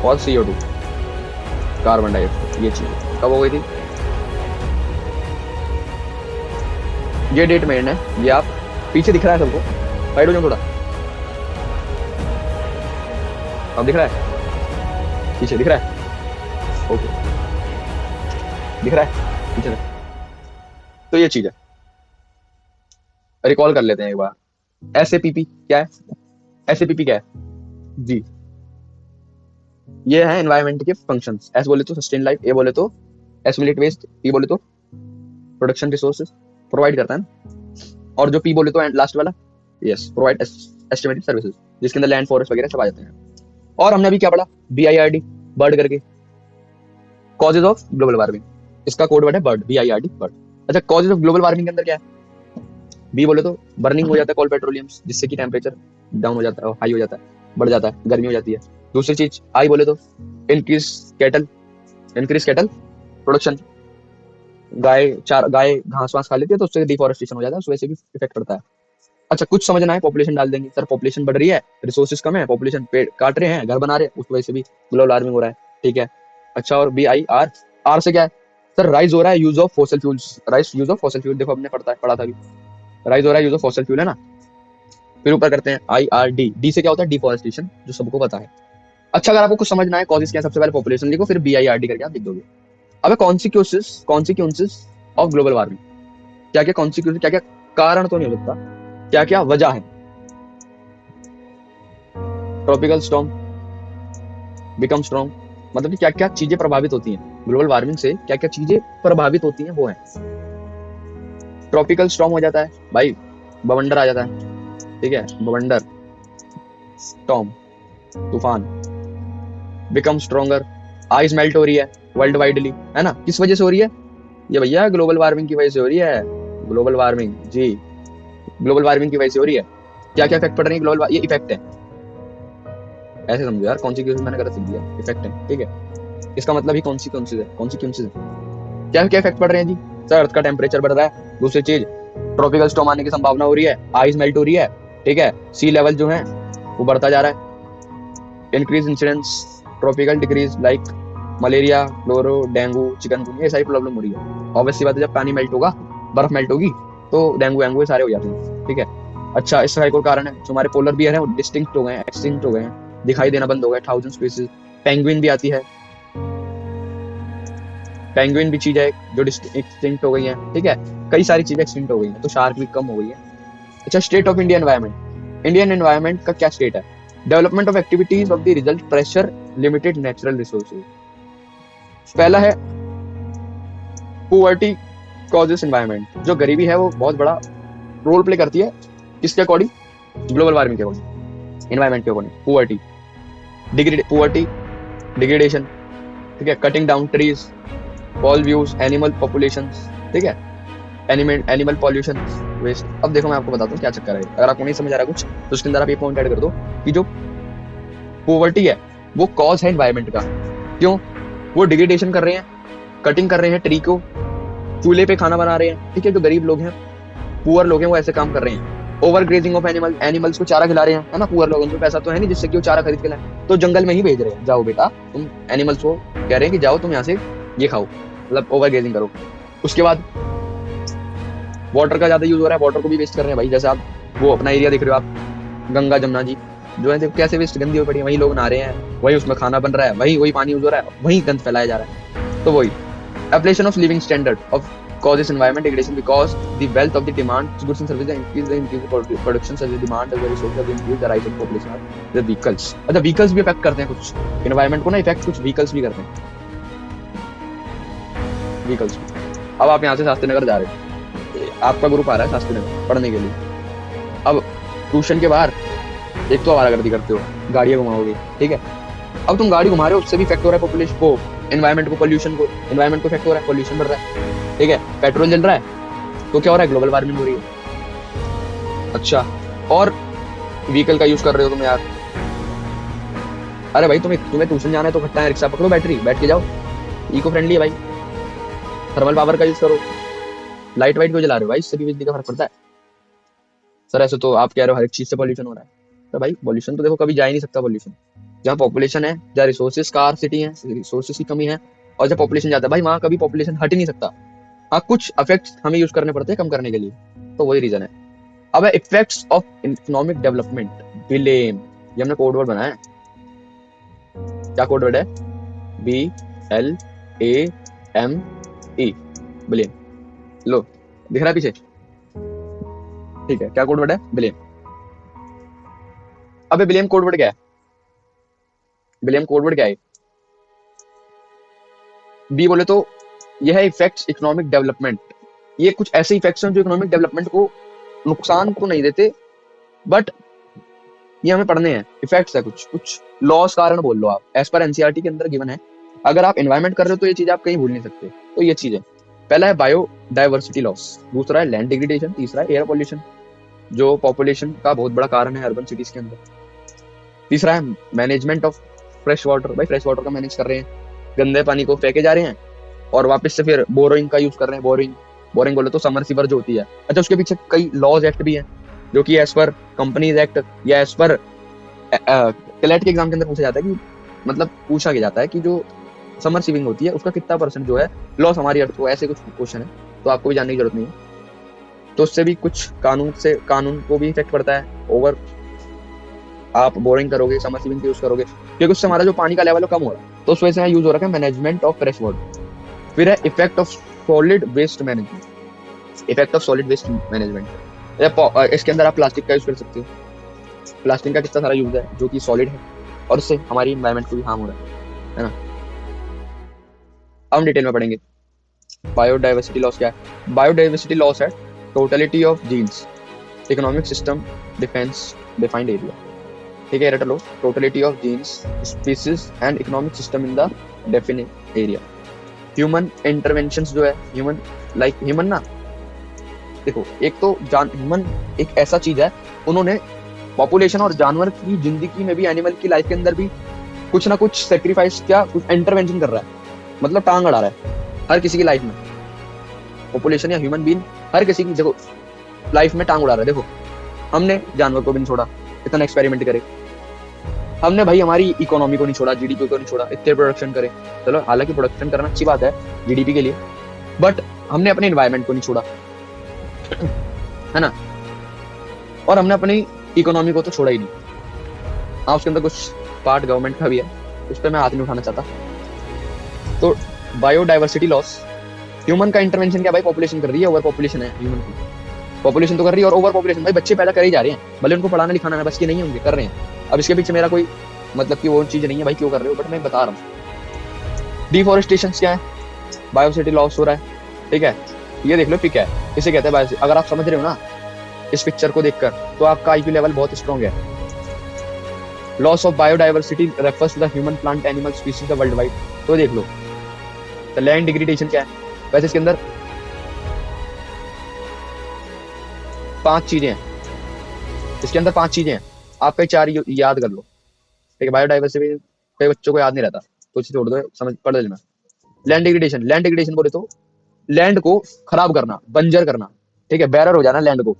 और CO2 कार्बन डाइऑक्साइड। ये चीज कब हो गई थी, ये डेट मेन है, ये आप पीछे दिख रहा है सबको, साइड हो जाओ थोड़ा, अब दिख रहा है, पीछे दिख रहा है, ओके दिख रहा है पीछे। तो ये चीज है, रिकॉल कर लेते हैं एक बार। SAPP क्या है, SAPP क्या है जी, ये है एनवायरनमेंट के फंक्शंस। S बोले तो सस्टेन लाइफ, A बोले तो एस्टिमेट वेस्ट, P बोले तो प्रोडक्शन रिसोर्सेज प्रोवाइड करता है ना, और जो P बोले तो लास्ट वाला यस प्रोवाइड एस्टिमेटेड सर्विसेज, जिसके अंदर लैंड फॉरेस्ट वगैरह सब आ जाते हैं। और हमने अभी क्या पढ़ा, BIRD बर्ड करके, कॉजेज ऑफ ग्लोबल वार्मिंग, इसका कोड वर्ड है बर्ड, BIRD बर्ड। अच्छा, कॉजेज ऑफ ग्लोबल वार्मिंग के अंदर क्या है, बी बोले तो बर्निंग हो जाता है कोल पेट्रोलियम्स, जिससे कि टेम्परेचर डाउन हो जाता है, हाई हो जाता है, बढ़ जाता है, गर्मी हो जाती है। दूसरी चीज आई बोले तो इंक्रीज कैटल प्रोडक्शन, गाय घास वास खा लेती है तो उससे डिफॉरेस्टेशन हो जाता है, उस वजह से भी इफेक्ट पड़ता है। अच्छा, कुछ समझना है, पॉपुलेशन डाल देंगे सर, पॉपुलेशन बढ़ रही है, रिसोर्सेज कम है, पॉपुलेशन पेड़ काट रहे हैं, घर बना रहे हैं, उस वजह से भी ग्लोबल वार्मिंग हो रहा है, ठीक है। अच्छा, और BIR, आर से क्या है सर, राइज हो रहा है use of fossil fuels, use of fossil fuel, देखो हमने पढ़ा था अभी, राइज हो रहा है यूज ऑफ फॉसिल फ्यूल, है ना। फिर ऊपर करते हैं IRD, डी से क्या होता है, डिफॉरेस्टेशन, जो सबको पता है। अच्छा, अगर आपको कुछ समझना है कॉजेस क्या है, सबसे पहले पॉपुलेशन लिखो, फिर BIRD करके आप लिख दोगे। अब कॉन्सिक्वेंसेस ऑफ ग्लोबल वार्मिंग, क्या क्या कॉन्सिक्वेंस, क्या क्या कारण तो नहीं हो सकता, क्या क्या वजह है। ट्रॉपिकल स्टॉर्म बिकम स्ट्रॉन्ग, मतलब कि क्या क्या चीजें प्रभावित होती हैं ग्लोबल वार्मिंग से, क्या क्या चीजें प्रभावित होती हैं वो है। ट्रॉपिकल स्टॉर्म हो जाता है भाई, बवंडर आ जाता है, ठीक है, बवंडर स्टॉर्म तूफान। बिकम स्ट्रॉन्गर, आइस मेल्ट हो रही है वर्ल्ड वाइडली, है ना, किस वजह से हो रही है, ये भैया ग्लोबल वार्मिंग की वजह से हो रही है, ग्लोबल वार्मिंग जी, ग्लोबल वार्मिंग की वजह से हो रही है। क्या क्या इफेक्ट पड़ रहे हैं ग्लोबल, ये इफेक्ट है, ऐसे समझो यार, कॉन्सिक्वेंस मैंने गलत लिख दिया, इफेक्ट है, ठीक है, इसका मतलब ही कॉन्सिक्वेंसेस है। क्या क्या इफेक्ट पड़ रहे हैं जी, सर अर्थ का टेम्परेचर बढ़ रहा है, दूसरी चीज ट्रॉपिकल स्टॉर्म आने की संभावना हो रही है, आइस मेल्ट हो रही है, ठीक है, सी लेवल जो है वो बढ़ता जा रहा है, increase incidence tropical decrease like malaria, chloro, dengue, chikungunya, ये सारी प्रॉब्लम हो रही है। ऑब्वियसली बात है, जब पानी मेल्ट होगा, बर्फ मेल्ट होगी, तो डेंगू ये सारे हो जाते हैं, ठीक है। अच्छा, इसका एक और कारण है, जो हमारे पोलर बियर है वो डिस्टिंक्ट हो गए हैं, एक्सटिंक्ट हो गए हैं, दिखाई देना बंद हो गए, 1000 स्पीसीज। पेंगुइन भी आती है, पेंगुइन भी चीज है जो एक्सटिंक्ट हो गई है, ठीक है, कई सारी चीजें एक्सटिंक्ट हो गई हैं, तो शार्क भी कम हो गई है। अच्छा, state of Indian environment, Indian environment का क्या स्टेट है, development of activities of the result pressure limited natural resources. पहला है पुअर्टी कॉजेस एनवायरनमेंट, जो गरीबी है वो बहुत बड़ा रोल प्ले करती है, किसके अकॉर्डिंग, ग्लोबल वार्मिंग के अकॉर्डिंग, एनवायरनमेंट के अकॉर्डिंग। पुअर्टी डिग्रेडेशन, ठीक है, cutting down trees, Paul views, animal populations, ठीक है, एनिमल पॉल्यूशन, वेस्ट। अब देखो मैं आपको बताता हूँ क्या चक्कर है, अगर आपको नहीं समझ आ रहा कुछ तो उसके अंदर आप ये पॉइंट ऐड कर दो कि जो पॉवर्टी है वो कॉज है एनवायरनमेंट का। क्यों, वो डिग्रेडेशन कर रहे हैं, कटिंग कर रहे हैं ट्री को, चूल्हे पे खाना बना रहे हैं, ठीक है, जो गरीब लोग हैं, पुअर लोग हैं, वो ऐसे काम कर रहे हैं। ओवर ग्रेजिंग ऑफ एनिमल्स को चारा खिला रहे हैं, है ना, पुअर लोग, उनको पैसा तो है नहीं जिससे कि वो चारा खरीद के लाए, तो जंगल में ही भेज रहे हैं, जाओ बेटा तुम एनिमल्स को कह रहे हैं कि जाओ तुम यहाँ से ये खाओ, मतलब ओवर ग्रेजिंग करो। उसके बाद वाटर का ज्यादा यूज हो रहा है, वाटर को भी वेस्ट कर रहे हैं भाई, जैसे आप वो अपना एरिया देख रहे हो आप, गंगा जमुना जी जो है कैसे वेस्ट, गंदी हो पड़ी है, वही लोग नहा रहे हैं, वही उसमें खाना बन रहा है, वही पानी यूज हो रहा है, वही गंद फैलाया जा रहा है। तो वही application of living standard of causes environment degradation because the wealth of the demand goods and services increase the production such as demand as a result of the increase the rise of population of the vehicles. अच्छा vehicles भी affect करते हैं कुछ environment को ना affect कुछ vehicles भी करते हैं vehicles भी. अब आप यहाँ से शास्त्री नगर जा रहे हो, आपका ग्रुप आ रहा है शास्त्री नगर पढ़ने के लिए. अब ट्यूशन के बाहर एक तो आवारागर्दी करते हो, गाड़ियां घुमाओगे, ठीक है. अब तुम गाड़ी घुमा रहे हो, उससे भी इफेक्ट हो रहा है पॉपुलेशन को, एनवायरमेंट को, पोल्यूशन को, एनवायरमेंट को इफेक्ट हो रहा है, पोल्यूशन बढ़ रहा है, ठीक है. पेट्रोल जल रहा है तो क्या हो रहा है, ग्लोबल वार्मिंग हो रही है. अच्छा, और व्हीकल का यूज कर रहे हो तुम यार. अरे भाई तुम्हें ट्यूशन जाना है तो खट्टा है, रिक्शा पकड़ो, बैटरी बैठ के जाओ, इको फ्रेंडली है भाई. थर्मल पावर का यूज करो. लाइट वाइट क्यों जला रहे हो भाई, इससे भी बिजली का फर्क पड़ता है. सर ऐसे तो आप कह रहे हो हर एक चीज से पॉल्यूशन हो रहा है. तो भाई पॉल्यूशन तो देखो कभी जा ही नहीं सकता. पॉल्यूशन जहाँ पॉपुलेशन है, जहाँ रिसोर्सेज स्कार्सिटी है, रिसोर्सेज की कमी है, और जब पॉपुलेशन जाता है भाई वहाँ कभी पॉपुलेशन हट ही नहीं सकता. हाँ, कुछ इफेक्ट्स हमें यूज करने पड़ते हैं कम करने के लिए, तो वही रीजन है. अब effects of economic development, blame. ये हमने कोड वर्ड बनाया है. क्या कोड वर्ड है? BLAME, blame. लो दिख रहा है पीछे, ठीक है. क्या कोड वर्ड है? ब्लेम. अबे ब्लेम कोड वर्ड क्या है? ब्लेम कोड वर्ड क्या है? बी बोले तो यह है इफेक्ट्स इकोनॉमिक डेवलपमेंट. ये कुछ ऐसे इफेक्ट्स हैं जो इकोनॉमिक डेवलपमेंट को नुकसान तो नहीं देते, बट ये हमें पढ़ने हैं. इफेक्ट्स है कुछ कुछ लॉस, कारण बोल लो आप, एज पर एनसीईआरटी के अंदर गिवन है. अगर आप एनवायरमेंट कर रहे हो तो ये चीज आप कहीं भूल नहीं सकते. तो ये चीज है. पहला है बायोडाइवर्सिटी लॉस, दूसरा है लैंड डिग्रेडेशन, तीसरा है एयर पॉल्यूशन जो पॉपुलेशन का बहुत बड़ा कारण है अर्बन सिटीज के अंदर. तीसरा है मैनेजमेंट ऑफ फ्रेश वाटर. भाई फ्रेश वाटर का मैनेज कर रहे हैं, गंदे पानी को फेंके जा रहे हैं और वापस से फिर बोरिंग का यूज कर रहे हैं. बोरिंग बोले तो समरसीवर जो होती है. अच्छा, उसके पीछे कई लॉज एक्ट भी हैं जो कि एज पर कंपनीज एक्ट या एज पर क्लेट के एग्जाम के अंदर पूछा जाता है कि मतलब पूछा गया जाता है कि जो समर सीविंग होती है उसका कितना परसेंट जो है लॉस हमारी अर्थ को, ऐसे कुछ क्वेश्चन है. तो आपको भी जानने की जरूरत नहीं है. तो उससे भी कुछ कानून को भी इफेक्ट पड़ता है. ओवर आप बोरिंग करोगे, समर सीविंग यूज करोगे, क्योंकि उससे हमारा जो पानी का लेवल है कम हो रहा है, तो उस वजह से यूज हो रहा है मैनेजमेंट ऑफ फ्रेश वाटर. फिर है effect of solid waste management. Effect of solid waste management, इसके अंदर आप प्लास्टिक का यूज कर सकते हो. प्लास्टिक का कितना सारा यूज है जो कि सॉलिड है और उससे हमारी एनवायरमेंट को भी हार्म हो रहा है ना. अब हम डिटेल में पढ़ेंगे. बायोडाइवर्सिटी लॉस क्या है? बायोडाइवर्सिटी लॉस है totality of genes, economic system, defined area. ठीक है, रट लो. Totality of genes, species and economic system in the definite area. Human interventions जो है, ह्यूमन ना, देखो एक तो ह्यूमन एक ऐसा चीज है, उन्होंने पॉपुलेशन और जानवर की जिंदगी में भी, एनिमल की लाइफ के अंदर भी कुछ ना कुछ सेक्रीफाइस क्या, कुछ इंटरवेंशन कर रहा है, मतलब टांग अड़ा रहा है हर किसी की लाइफ में. पॉपुलेशन या ह्यूमन बीइंग हर किसी की देखो लाइफ में टांग उड़ा रहा है. देखो हमने जानवर को भी नहीं छोड़ा, इतना एक्सपेरिमेंट करे. हमने भाई हमारी इकोनॉमी को नहीं छोड़ा, जीडीपी को नहीं छोड़ा, इतने प्रोडक्शन करे. चलो हालांकि प्रोडक्शन करना अच्छी बात है जीडीपी के लिए, बट हमने अपने एनवायरमेंट को नहीं छोड़ा, है ना. और हमने अपनी इकोनॉमी को तो छोड़ा ही नहीं. हाँ, उसके अंदर कुछ पार्ट गवर्नमेंट का भी है, उस पर मैं हाथ नहीं उठाना चाहता. तो बायोडाइवर्सिटी लॉस, ह्यूमन का इंटरवेंशन क्या भाई, पॉपुलेशन कर रही है, ओवर पॉपुलेशन है ह्यूमन की, पॉपुलेशन तो कर रही है और ओवर पॉपुलेशन. भाई बच्चे पैदा कर ही जा रहे हैं, भले उनको पढ़ाना लिखाना है बस की नहीं होंगे, कर रहे हैं. अब इसके पीछे मेरा कोई मतलब कि वो चीज नहीं है भाई क्यों कर रहे हो, बट मैं बता रहा हूँ. डिफॉरेस्टेशन क्या है? बायोसिटी लॉस हो रहा है. ठीक है, ये देख लो पिक है, इसे कहते हैं बायोसिटी. अगर आप समझ रहे हो ना इस पिक्चर को देखकर, तो आपका आईक्यू लेवल बहुत स्ट्रॉन्ग है. Loss of biodiversity refers to the human plant animal species worldwide. तो देख लो. तो लैंड डिग्रेडेशन क्या है? वैसे इसके अंदर 5 चीजें हैं, इसके अंदर 5 चीजें हैं, आप कई 4 याद कर लो. ठीक है, बायोडाइवर्सिटी कई बच्चों को याद नहीं रहता, तो इसे छोड़ दो, समझ पढ़ लेना. लैंड डिग्रेडेशन बोले तो लैंड को खराब करना, बंजर करना. ठीक है, बैरर हो जाना लैंड को.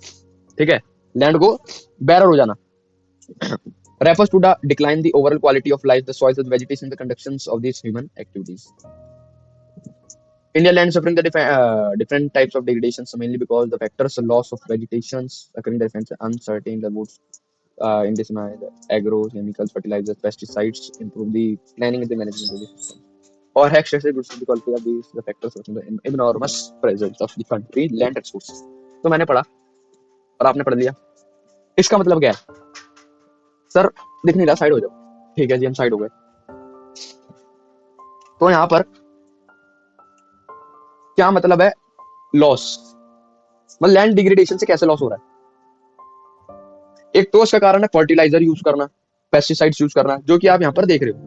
ठीक है, लैंड को बैरर हो जाना. refers to the decline the overall quality of life, the soils, the vegetation, the conductions of these human activities. India land suffering the different types of degradations, mainly because the factors loss of vegetations occurring the defense uncertain the woods in this agro chemicals, fertilizers, pesticides improve the planning and the management of the system. और है excessive goods difficulty of these the factors of the enormous presence of the country land resources। तो मैंने पढ़ा और आपने पढ़ लिया। इसका मतलब क्या है सर? दिख नहीं रहा, साइड हो जाओ। ठीक है जी, हम साइड हो गए। तो यहाँ पर क्या मतलब है लॉस? मतलब लैंड डिग्रेडेशन से कैसे लॉस हो रहा है? एक तो उसका कारण है फर्टिलाइजर यूज करना, पेस्टिसाइड्स यूज करना, जो कि आप यहाँ पर देख रहे हो।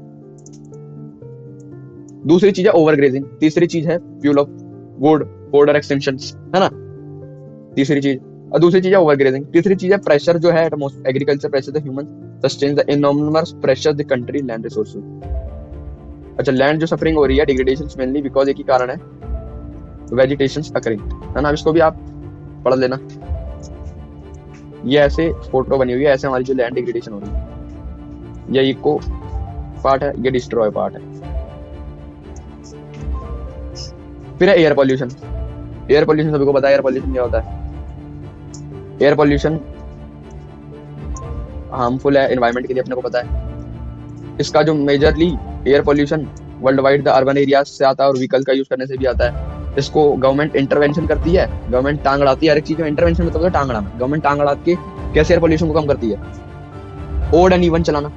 दूसरी चीज है ओवरग्रेजिंग। तीसरी चीज है fuel of would border extension, है ना, तीसरी चीज। और दूसरी चीज है ओवरग्रेजिंग। तीसरी चीज है प्रेशर जो है agriculture pressure the human sustain the enormous pressure the country land resources. अच्छा, लैंड जो सफरिंग हो रही है डिग्रेडेशन मेनली बिकॉज एक ही कारण है वेजिटेशन अकरिंग, है ना। इसको भी आप पढ़ लेना। ये ऐसे फोटो बनी हुई है, ऐसे हमारी जो लैंड डिग्रेडेशन हो रही है। ये इको पार्ट है, ये डिस्ट्रॉय पार्ट है। फिर है एयर पॉल्यूशन। एयर पॉल्यूशन सभी को पता है एयर पॉल्यूशन क्या होता है। एयर पॉल्यूशन हार्मफुल है एनवायरनमेंट के लिए, अपने को पता है। इसका जो majorly air pollution world wide the urban area से आता है और व्हीकल का यूज करने से भी आता है। इसको गवर्नमेंट इंटरवेंशन करती है, गवर्नमेंट टांग अड़ाती है। हर एक चीज में इंटरवेंशन मतलब है टांग अड़ाना। गवर्नमेंट टांग अड़ा के कैसे एयर पॉल्यूशन को कम करती है? ओड एंड इवन चलाना।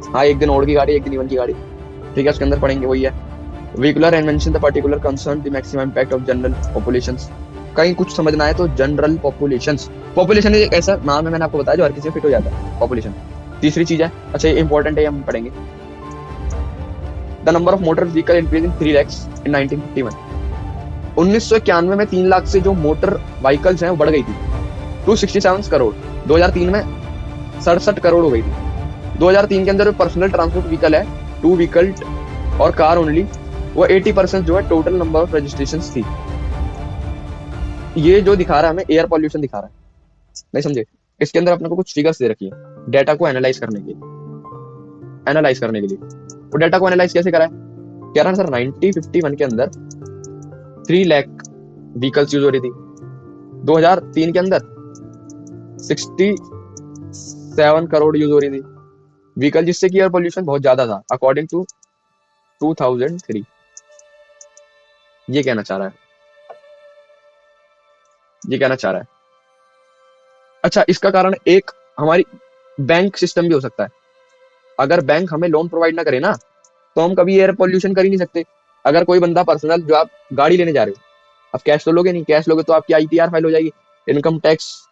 हाँ, एक दिन ओड की गाड़ी, एक दिन इवन की गाड़ी, ठीक है, उसके अंदर पढ़ेंगे, वही है। Vehicular invention the particular concern the maximum impact of general populations. कहीं कुछ समझना है तो जनरल पॉपुलेशंस, पॉपुलेशन एक ऐसा नाम है, मैंने आपको बताया, जो हर किसी फिट हो जाता है, पॉपुलेशन। तीसरी चीज है, अच्छा ये इंपॉर्टेंट है, हम पढ़ेंगे। The number of motor vehicle increase in 3 lakhs इन 1951। 1991 में 3 लाख से जो मोटर व्हीकल्स हैं वो बढ़ गई थी 267 करोड़। 2003 में 67 करोड़ हो गई थी। 2003 के अंदर जो पर्सनल ट्रांसपोर्ट व्हीकल है, 2 व्हीकल और कार ओनली, वो 80% जो है टोटल नंबर ऑफ रजिस्ट्रेशंस थी। ये जो दिखा रहा है हमें एयर पॉल्यूशन दिखा रहा है, नहीं समझे? इसके अंदर अपने को कुछ फिगर्स दे रखी है डेटा को एनालाइज करने के लिए। वो डेटा को एनालाइज कैसे करा है? कह रहा है सर 1951 के अंदर 3 लाख व्हीकल्स यूज हो रही थी। 2003 के अंदर 67 करोड़ यूज हो रही थी व्हीकल, जिससे कि एयर पॉल्यूशन बहुत ज्यादा था अकॉर्डिंग टू 2003। ये कहना चाह रहा है। अच्छा, इसका कारण एक हमारी बैंक सिस्टम भी हो सकता है। अगर बैंक हमें लोन प्रोवाइड ना करे ना, तो हम कभी एयर पॉल्यूशन कर ही नहीं सकते। अगर कोई बंदा पर्सनल, जो आप गाड़ी लेने जा रहे हो, आप कैश तो लोगे नहीं, कैश लोगे तो आपकी ITR फाइल हो जाएगी, इनकम टैक्स,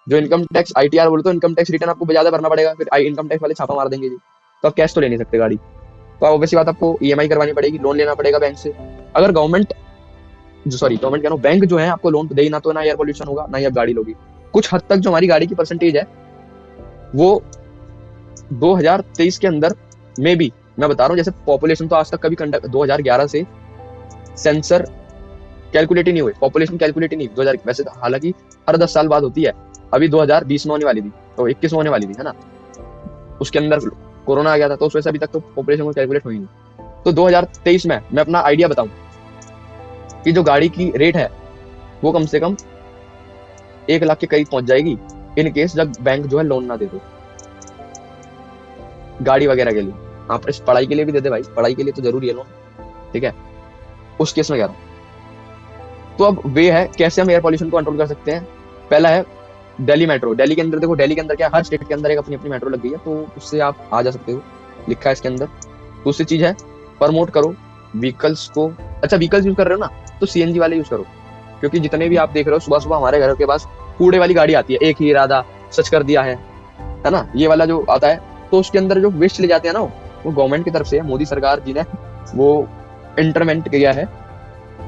जो इनकम टैक्स ITR बोले तो इनकम टैक्स रिटर्न आपको ज्यादा भरना पड़ेगा, फिर इनकम टैक्स वाले छापा मार देंगे जी। तो आप कैश तो ले नहीं सकते गाड़ी, तो ऑब्वियसली बात आपको EMI करवानी पड़ेगी, लोन लेना पड़ेगा बैंक से। अगर गवर्नमेंट कह रहा हूँ, बैंक जो है आपको लोन दे ही ना, तो ना एयर पॉल्यूशन होगा ना ही आप गाड़ी लोगी। कुछ हद तक जो हमारी गाड़ी की परसेंटेज है वो 2023 के अंदर में भी, मैं बता रहा हूँ, जैसे पॉपुलेशन तो आज तक कभी 2011 से सेंसर कैलकुलेट ही नहीं हुई, पॉपुलेशन कैलकुलेट ही नहीं 2000, वैसे तो हालांकि हर 10 साल बाद होती है। अभी 2020 में होने वाली थी, तो 21 में होने वाली थी, है ना। उसके अंदर कोरोना आ गया था, तो उस वजह से अभी तक तो पॉपुलेशन को कैलकुलेट हुई नहीं। तो 2023 में मैं अपना आइडिया बताऊं कि जो गाड़ी की रेट है वो कम से कम 1 लाख के करीब पहुंच जाएगी, इन केस जब बैंक जो है लोन ना दे दो गाड़ी वगैरह के लिए। आप इस पढ़ाई के लिए भी दे दे भाई, पढ़ाई के लिए तो जरूरी है लोन, ठीक है, उस केस में कह रहा हूं। तो अब वे है कैसे हम एयर पॉल्यूशन को कंट्रोल कर सकते हैं। पहला है दिल्ली मेट्रो। दिल्ली के अंदर देखो, दिल्ली के अंदर क्या, हर स्टेट के अंदर एक अपनी अपनी मेट्रो लग गई है, तो उससे आप आ जा सकते हो, लिखा है इसके अंदर। दूसरी चीज है प्रमोट करो व्हीकल्स को। अच्छा, व्हीकल्स यूज कर रहे हो ना, तो CNG वाले यूज करो, क्योंकि जितने भी आप देख रहे हो सुबह सुबह हमारे घरों के पास कूड़े वाली गाड़ी आती है, एक ही इरादा सच कर दिया है ना, ये वाला जो आता है, तो उसके अंदर जो वेस्ट ले जाते हैं ना, वो गवर्नमेंट की तरफ से, मोदी सरकार जी ने वो इंटरवेंट किया है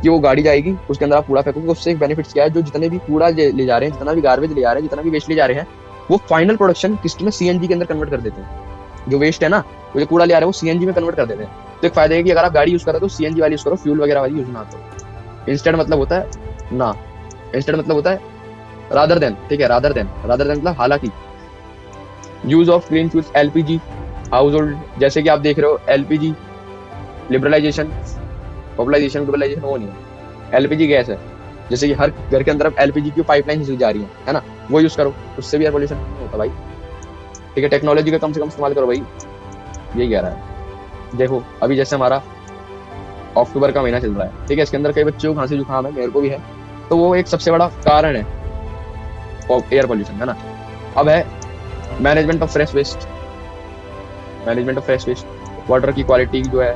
कि वो गाड़ी जाएगी, उसके अंदर आप कूड़ा फेंकोगे। उससे एक बेनिफिट्स क्या है, जो जितने भी कूड़ा ले जा रहे हैं, जितना भी गार्बेज ले जा रहे हैं, जितना भी वेस्ट ले जा रहे हैं, वो फाइनल प्रोडक्शन किस्ट में CNG के अंदर कन्वर्ट कर देते हैं। जो वेस्ट है ना, वो जो कूड़ा ले आ रहे हैं, वो CNG में कन्वर्ट कर देते हैं। तो एक फायदा है कि अगर आप गाड़ी यूज करो तो CNG वाली यूज करो, फ्यूल वगैरह वाली यूज ना करो। इंस्टेंट मतलब होता है ना, इंस्टेंट मतलब होता है रादर देन, ठीक है, रादर देन मतलब हालांकि। Use of clean fuels, LPG house hold, जैसे कि आप देख रहे हो LPG लिबरलाइजेशन, पॉपुलाइजेशन ग्लोबलाइजेशन वो नहीं है, LPG गैस है, जैसे कि हर घर के अंदर LPG की पाइपलाइन जा रही है ना, वो यूज करो, उससे भी एयर पॉल्यूशन नहीं होता भाई, ठीक है। टेक्नोलॉजी का कम से कम इस्तेमाल करो भाई, यही कह रहा है। देखो अभी जैसे हमारा अक्टूबर का महीना चल रहा है, ठीक है, इसके अंदर कई बच्चों को खांसी जुकाम है, मेरे को भी है, तो वो एक सबसे बड़ा कारण है एयर पोल्यूशन, है ना। अब है management of fresh waste. Management of fresh waste, water की क्वालिटी जो है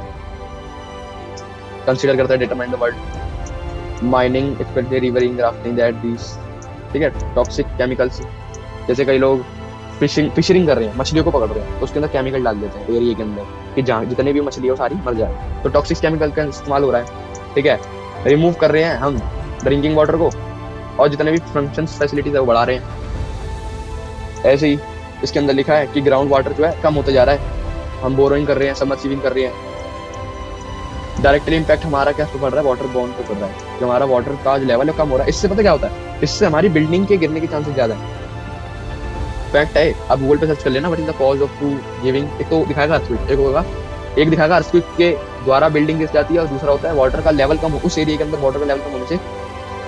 कंसीडर करता है, determine the world mining expected rivering rafting that this, ठीक है। टॉक्सिक केमिकल्स, जैसे कई लोग फिशरिंग कर रहे हैं, मछलियों को पकड़ रहे हैं, तो उसके अंदर केमिकल डाल देते हैं एरिया के अंदर कि जहाँ जितने भी मछली है वो सारी मर जाए, तो टॉक्सिक केमिकल का इस्तेमाल हो रहा है, ठीक है। रिमूव कर रहे हैं हम ड्रिंकिंग वाटर को, और जितने भी फंक्शंस फैसिलिटीज है वो बढ़ा रहे हैं। ऐसे ही इसके अंदर लिखा है कि ग्राउंड वाटर जो है कम होता जा रहा है, हम बोरोइंग कर रहे हैं, सबमर्सिबिंग कर रहे हैं। डायरेक्टली इम्पैक्ट हमारा क्या पड़ रहा है, वाटर बॉर्न पे पड़ रहा है, जो हमारा वाटर का जो लेवल है कम हो रहा है। इससे पता क्या होता है, इससे हमारी बिल्डिंग के गिरने के चांसेस ज्यादा है। फैक्ट है, आप गूगल पे सर्च कर लेना, what is the cause of to giving, एक तो दिखाएगा अर्थक्वेक, एक दिखाएगा अर्थक्वेक के द्वारा बिल्डिंग गिर जाती है, और दूसरा होता है वाटर का लेवल कम, उस एरिया के अंदर वाटर का लेवल कम होने से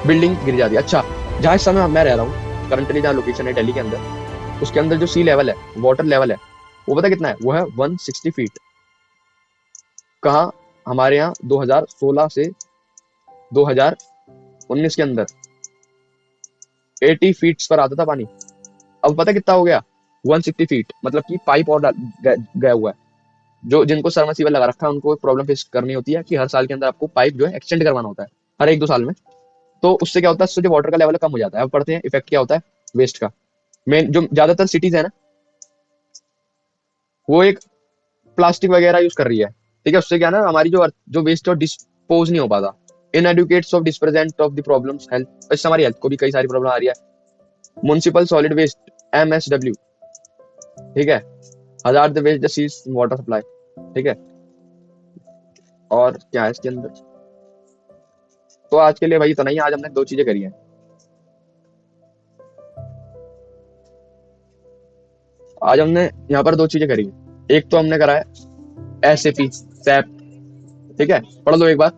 बिल्डिंग गिर जाती है। अच्छा, जहाँ इस समय मैं रह रहा हूँ करंटली, जहाँ लोकेशन है दिल्ली के अंदर, उसके अंदर जो सी लेवल है, वाटर लेवल है, वो पता कितना है, वो है 160 फीट। कहाँ, हमारे यहाँ 2016 से 2019 के अंदर 80 फीट पर आता था पानी, अब पता कितना हो गया, 160 फीट। मतलब कि पाइप और गया हुआ है। जो जिनको सबमर्सिबल लगा रखा है उनको प्रॉब्लम फेस करनी होती है कि हर साल के अंदर आपको पाइप जो है एक्सटेंड करवाना होता है, हर 1-2 साल में। तो उससे क्या होता है, उससे जो वाटर का लेवल कम हो जाता है। अब पढ़ते हैं इफेक्ट क्या होता है वेस्ट का। मेन जो ज्यादातर सिटीज है ना, वो एक प्लास्टिक वगैरह यूज कर रही है, ठीक है। उससे क्या ना, हमारी जो वेस्ट और डिस्पोज नहीं हो पाता। इनएडुकेट्स ऑफ डिस्प्रेजेंट ऑफ द प्रॉब्लम्स हेल्थ, इससे हमारी हेल्थ को भी कई सारी प्रॉब्लम आ रही है। म्युनिसिपल सॉलिड वेस्ट MSW, ठीक है, hazard waste disease water supply, ठीक है। और क्या है इसके अंदर, तो आज के लिए भाई इतना ही। आज हमने 2 चीजें करी हैं। आज हमने यहाँ पर 2 चीजें करी हैं। एक तो हमने करा है SAP सैप, ठीक है, पढ़ लो एक बार।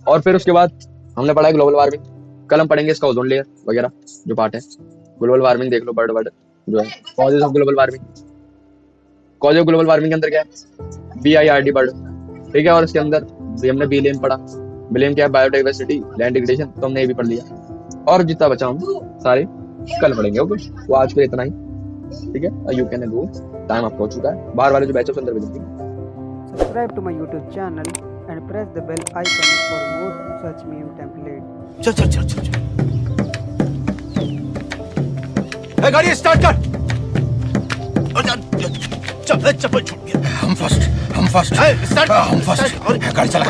और फिर उसके बाद हमने पढ़ा है ग्लोबल वार्मिंग। कल हम पढ़ेंगे इसका ओजोन लेयर वगैरह जो पार्ट है। ग्लोबल वार्मिंग देख लो, वर्ड जो है causes of global warming. Cause of global warming के अंदर क्या है, BIRD वर्ड, ठीक है। और इसके अंदर हमने BLM पढ़ा। BLM क्या है, बायोडाइवर्सिटी, लैंड डिग्रेडेशन, तो हमने ये भी पढ़ लिया। और जितना बचा हम सारे कल पढ़ेंगे, ओके। वो आज के इतना ही, ठीक है। यू कैन गो, टाइम आपका हो चुका है। बाहर वाले जो बैच अंदर भेजेंगे। Subscribe to my YouTube channel and press the bell icon for more such meme templates. चल चल चल चल चल, गाड़ी स्टार्ट कर। चल चप्पल छूट गया। हम फर्स्ट, गाड़ी चला